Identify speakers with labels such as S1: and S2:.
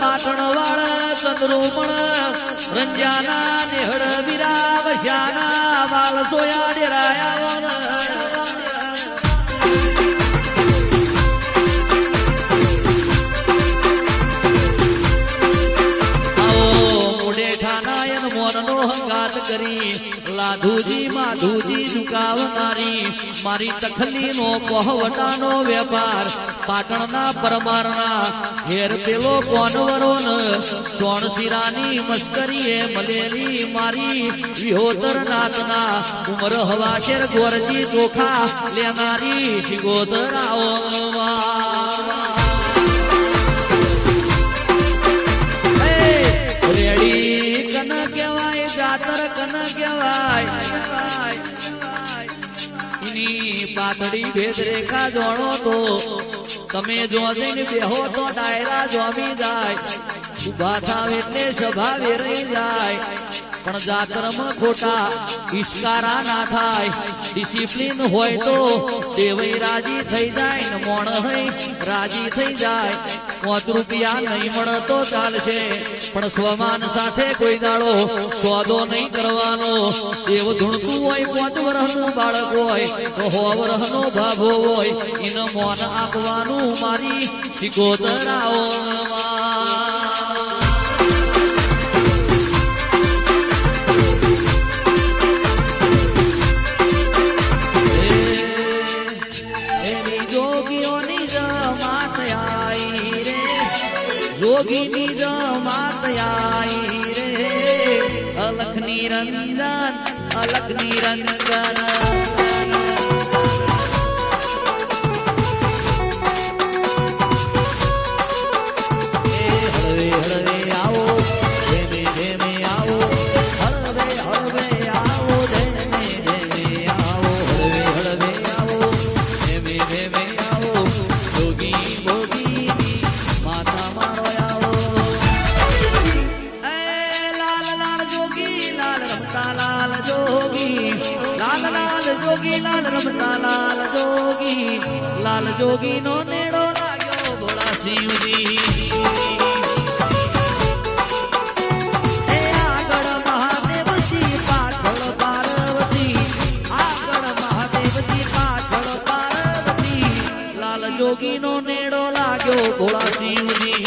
S1: પાટણ વાળ ચંદ્રોમણ રંજાના નેહળ વીરા વશ્યાના વાલ સોયા ડેરાયા મોરનો હંગાત કરી લાધુજી માધુજી ઝુકાવનારી મારી તખલી નો કોહવટાનો વેપાર પાટણના પરમારના ઘેર પેલો કોનવરો સોણશીરાની મસ્કરીએ મલેલી મારી વિહોતર નાથના ઉમર હવાશેર ગોરજી ચોખા લેનારી શિગોતરાઓ રેડી કન કેવાય જાતર કન કેવાય એની પાતળી ભેદ રેખા જોણો તો તમે જો જઈને બેહો તો ડાયરા જોમી જાય ઉભા થાવ એટલે સભા વેરાઈ જાય પણ જાતરમાં ખોટા ઈશ્કારા ના થાય ડિસિપ્લિન હોય તો દેવઈ રાજી થઈ જાય ને મોણ હઈ રાજી થઈ જાય 5 રૂપિયા નહીં મળે તો ચાલશે પણ સ્વમાન સાથે કોઈ દાડો સોદો નહીં કરવાનો એવું ધૂણતું હોય 5 વર્ષનું બાળક હોય તો 100 વર્ષનો ભાભો હોય એને મોન આપવાનું મારી શિકોતરાઓ જોગીની જમાત આઈ રે અલખ નિરંજન અલખ નિરંજન લાલ જોગી નો નેડો લાગ્યો ભોળા શિવજી આગળ મહાદેવજી પાછળ પાર્વતી આગળ મહાદેવજી પાછળ પાર્વતી લાલ જોગી નો નેડો લાગ્યો ભોળા શિવજી